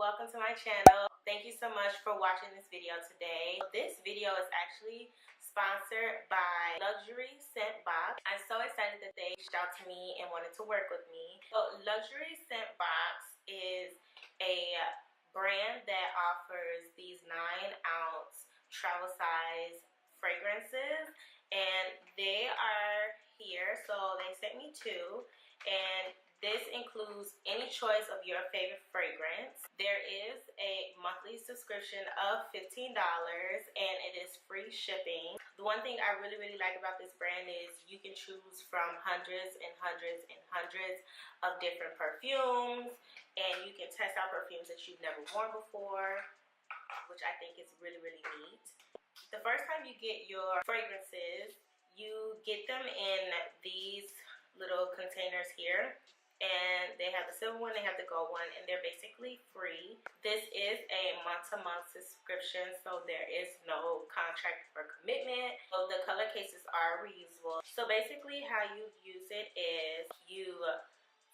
welcome to my channel. Thank you so much for watching this video today. This video is actually sponsored by Luxury Scent Box. I'm so excited that they reached out to me and wanted to work with me. So Luxury Scent Box is a brand that offers these 9-ounce travel size fragrances, and they are here. So they sent me 2, and this includes any choice of your favorite fragrance. There is a monthly subscription of $15 and it is free shipping. The one thing I really like about this brand is you can choose from hundreds and hundreds and hundreds of different perfumes, and you can test out perfumes that you've never worn before, which I think is really neat. The first time you get your fragrances, you get them in these little containers here. And they have the silver one, they have the gold one, and they're basically free. This is a month-to-month subscription, so there is no contract or commitment. So the color cases are reusable. So basically how you use it is you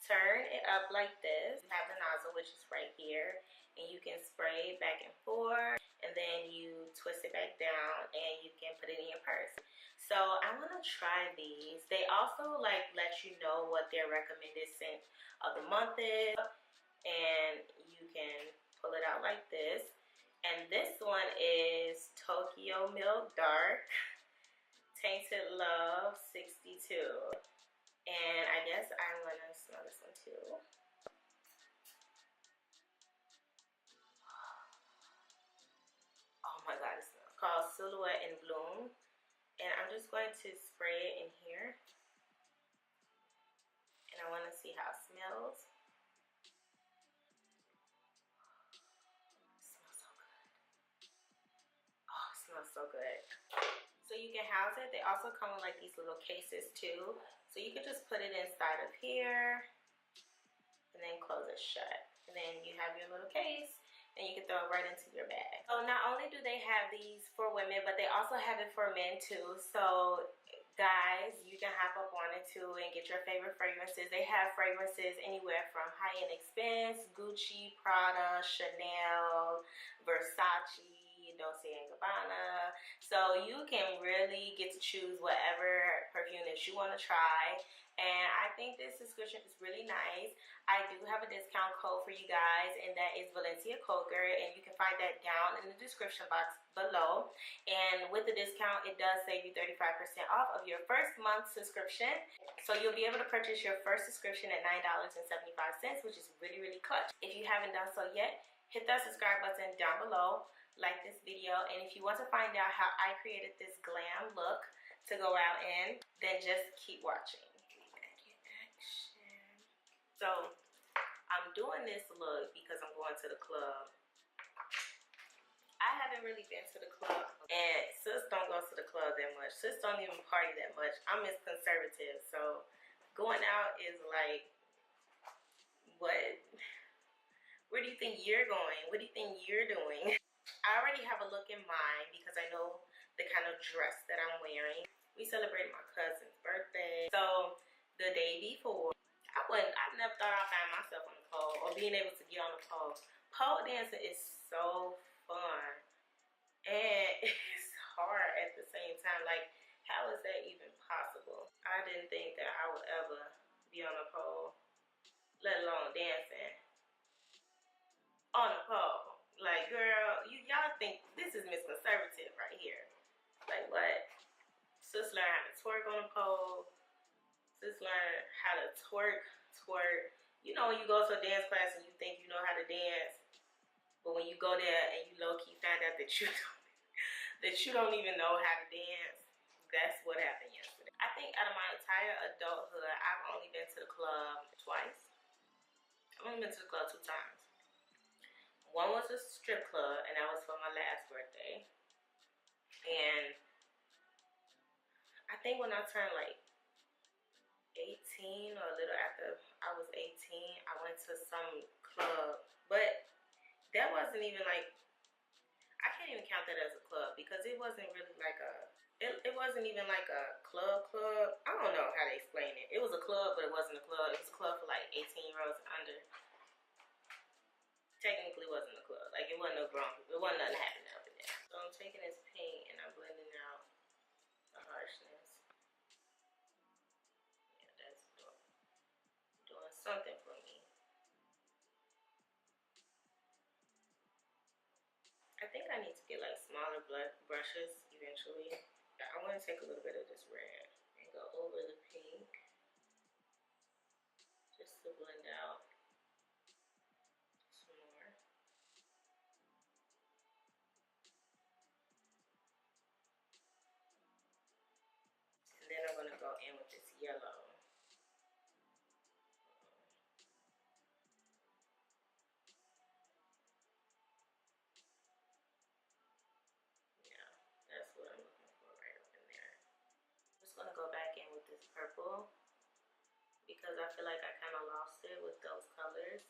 turn it up like this. You have the nozzle, which is right here, and you can spray back and forth, and then you twist it back down and you can put it in your purse. So I want to try these. They also let you know what their recommended scent of the month is, and you can pull it out like this. And this one is Tokyo Milk Dark Tainted Love 62, and I guess I'm gonna smell this one too. Oh my god, it smells called Silhouette in Bloom. And I'm just going to spray it in here. And I want to see how it smells. It smells so good. Oh, it smells so good. So you can house it. They also come with like these little cases too. So you can just put it inside of here. And then close it shut. And then you have your little case. And you can throw it right into your bag. So not only do they have these for women, but they also have it for men too. So guys, you can hop up on it too and get your favorite fragrances. They have fragrances anywhere from high-end expense, Gucci, Prada, Chanel, Versace, Dolce & Gabbana. So you can really get to choose whatever perfume that you want to try. And I think this subscription is really nice. I do have a discount code for you guys, and that is valenciakoger, and you can find that down in the description box below. And with the discount, it does save you 35% off of your first month subscription. So you'll be able to purchase your first subscription at $9.75, which is really clutch. If you haven't done so yet, hit that subscribe button down below, like this video, and if you want to find out how I created this glam look to go out in, then just keep watching. So I'm doing this look because I'm going to the club. I haven't really been to the club, and sis don't go to the club that much. Sis don't even party that much. I'm Miss Conservative, so going out is like, what? Where do you think you're going? What do you think you're doing? I already have a look in mind because I know the kind of dress that I'm wearing. We celebrated my cousin's birthday, so the day before, I never thought I'd find myself on the pole or being able to get on the pole. Pole dancing is so fun, and it's hard at the same time. Like, how is that even possible? I didn't think that I would ever be on a pole, let alone dancing on a pole. Like, girl, y'all think this is Miss Conservative right here. Like, what? Sis learn how to twerk on a pole. Sis learn how to twerk. You know, when you go to a dance class and you think you know how to dance, but when you go there and you low-key find out that you don't even know how to dance, that's what happened yesterday. I think out of my entire adulthood, I've only been to the club twice. I've only been to the club 2 times. One was a strip club, and that was for my last birthday. And I think when I turned like 18 or a little after I was 18, I went to some club, but that wasn't even like, I can't even count that as a club because it wasn't really like it wasn't even like a club. I don't know how to explain it. It was a club, but it wasn't a club. It was a club for like 18-year-olds and under. technically wasn't a club. Like, it wasn't no grown people. It wasn't nothing happening up in there. So I'm taking this paint and I'm blending out the harshness. Yeah, that's doing something for me. I think I need to get like smaller brushes eventually. I want to take a little bit of this red and go over the pink just to blend out some more. And then I'm going to go in with this yellow. Yeah, that's what I'm looking for right up in there. I'm just going to go back in with this purple because I feel like I kind of lost it with those colors.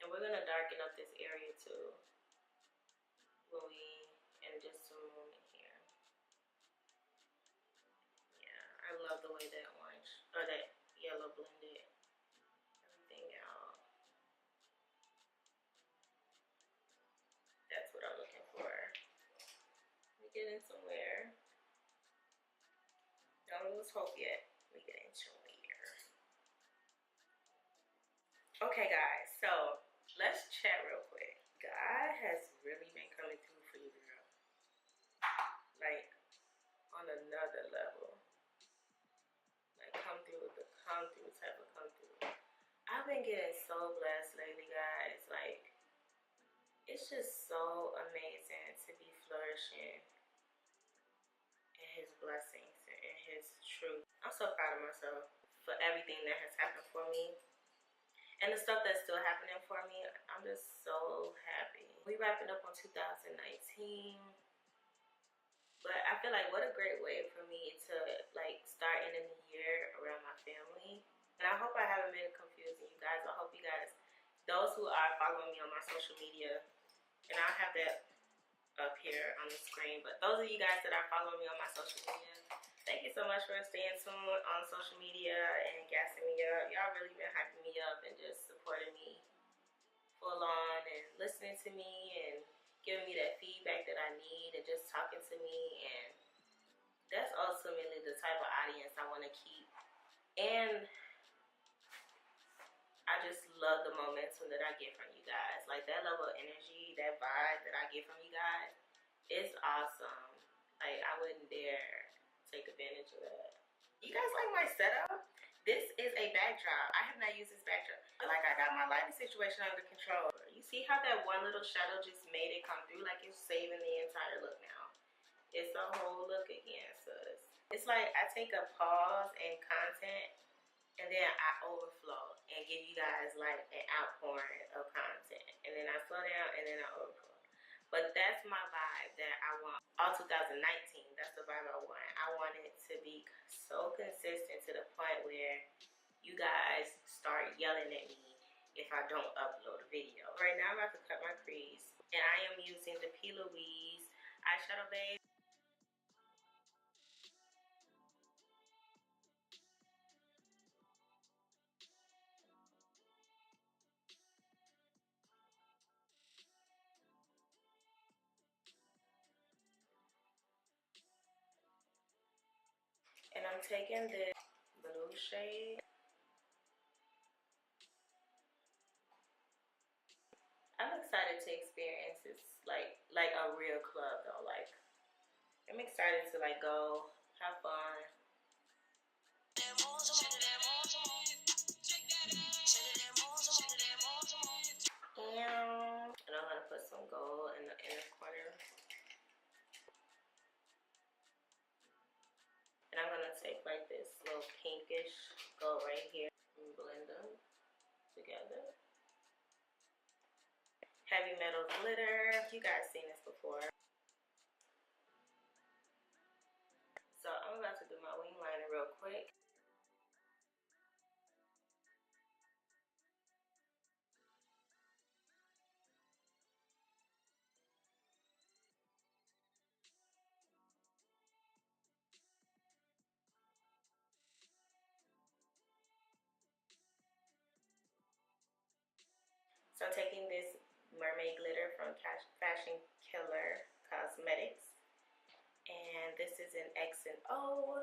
And we're going to darken up this area too when we, and just some room in here. Yeah, I love the way that orange, or that yellow blended everything out. That's what I'm looking for. We getting somewhere. Don't lose hope yet. We getting somewhere. Okay, guys, so let's chat real quick. God has really been coming through for you, girl. Like, on another level. Like, come through with the come through type of come through. I've been getting so blessed lately, guys. Like, it's just so amazing to be flourishing in his blessings and in his truth. I'm so proud of myself for everything that has happened for me. And the stuff that's still happening for me, I'm just so happy. We wrapping up on 2019. But I feel like what a great way for me to like start in a new year around my family. And I hope I haven't been confusing you guys. I hope you guys, those who are following me on my social media, and I'll have that up here on the screen, but those of you guys that are following me on my social media, thank you so much for staying tuned on social media and gassing me up. Y'all really been hyping me up and just supporting me full on and listening to me and giving me that feedback that I need and just talking to me. And that's ultimately the type of audience I want to keep. And I just love the momentum that I get from you guys. Like, that level of energy, that vibe that I get from you guys, it's awesome. Like, I wouldn't dare take advantage of that. You guys like my setup? This is a backdrop. I have not used this backdrop. I feel like I got my lighting situation under control. You see how that one little shadow just made it come through? Like, it's saving the entire look now. It's a whole look again, sis. It's like I take a pause in content and then I overflow and give you guys like an outpouring of content. And then I slow down and then I overflow. But that's my vibe that I want all 2019. That's the vibe I want. I want it to be so consistent to the point where you guys start yelling at me if I don't upload a video. Right now I'm about to cut my crease. And I am using the Louise eyeshadow base. And I'm taking this blue shade. I'm excited to experience this like a real club though. Like, I'm excited to like go have fun. And I'm gonna put some gold in the inner corner. And I'm gonna take like this little pinkish gold right here and blend them together. Heavy metal glitter. You guys seen this before. So I'm about to do my wing liner real quick. So I'm taking this Mermaid glitter from Fashion Killer Cosmetics, and this is in X and O.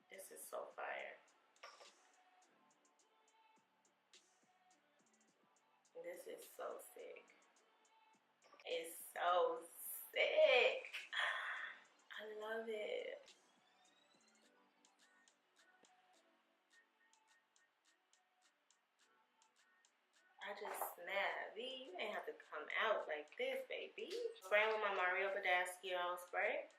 This is so fire. This is so sick. It's so sick. I love it. I just snapped. V, you ain't have to come out like this, baby. Spraying with my Bidascu spray.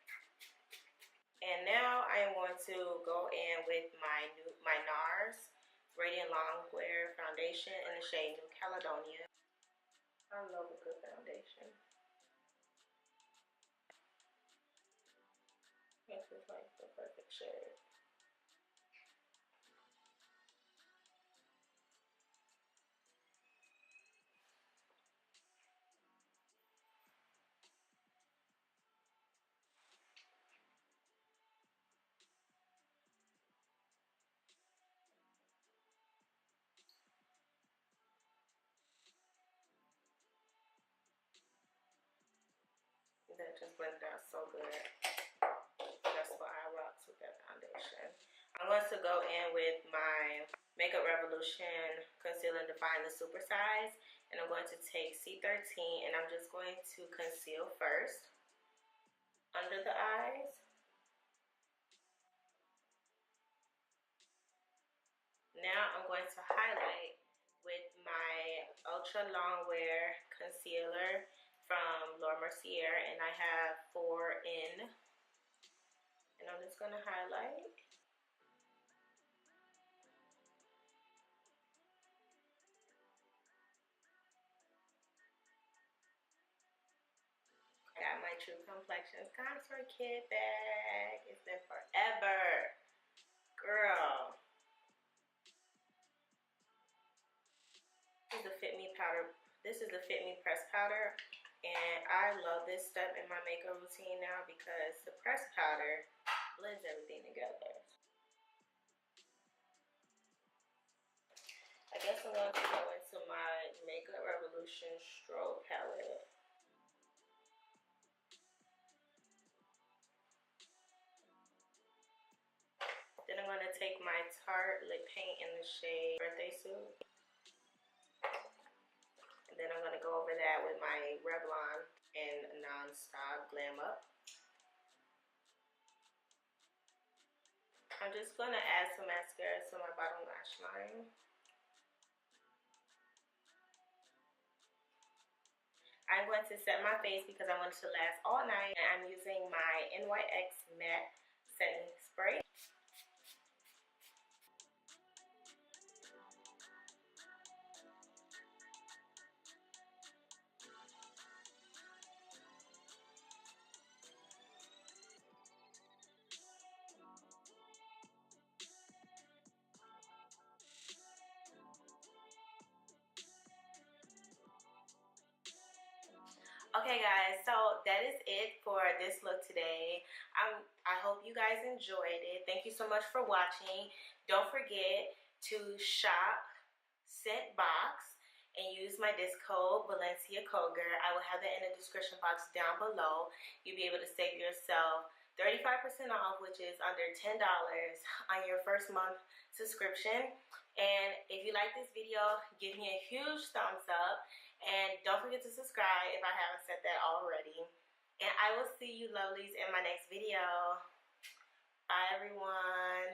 And now I am going to go in with my Nars Radiant Longwear foundation in the shade New Caledonia. I love a good foundation. This is like the perfect shade. That just blended out so good. That's why I rocks with that foundation. I'm going to go in with my Makeup Revolution Conceal and Define the Supersize. And I'm going to take C13 and I'm just going to conceal first under the eyes. Now I'm going to highlight with my Ultra Longwear Concealer from Mercier, and I have 4 in. And I'm just going to highlight. I got my True Complexions contour kit bag. It's been forever. Girl. This is the Fit Me powder. This is the Fit Me press powder. And I love this step in my makeup routine now because the press powder blends everything together. I guess I'm going to go into my Makeup Revolution Strobe palette. Then I'm going to take my Tarte lip paint in the shade Birthday Suit. And then I'm going to go over that with my Revlon in Non-Stop Glam Up. I'm just going to add some mascara to my bottom lash line. I'm going to set my face because I want it to last all night. And I'm using my NYX Matte Setting Spray. Okay guys, so that is it for this look today. I hope you guys enjoyed it. Thank you so much for watching. Don't forget to shop Scent Box and use my discount code valenciakoger. I will have that in the description box down below. You'll be able to save yourself 35% off, which is under $10 on your first month subscription. And if you like this video, give me a huge thumbs up. And don't forget to subscribe if I haven't said that already. And I will see you lovelies in my next video. Bye everyone.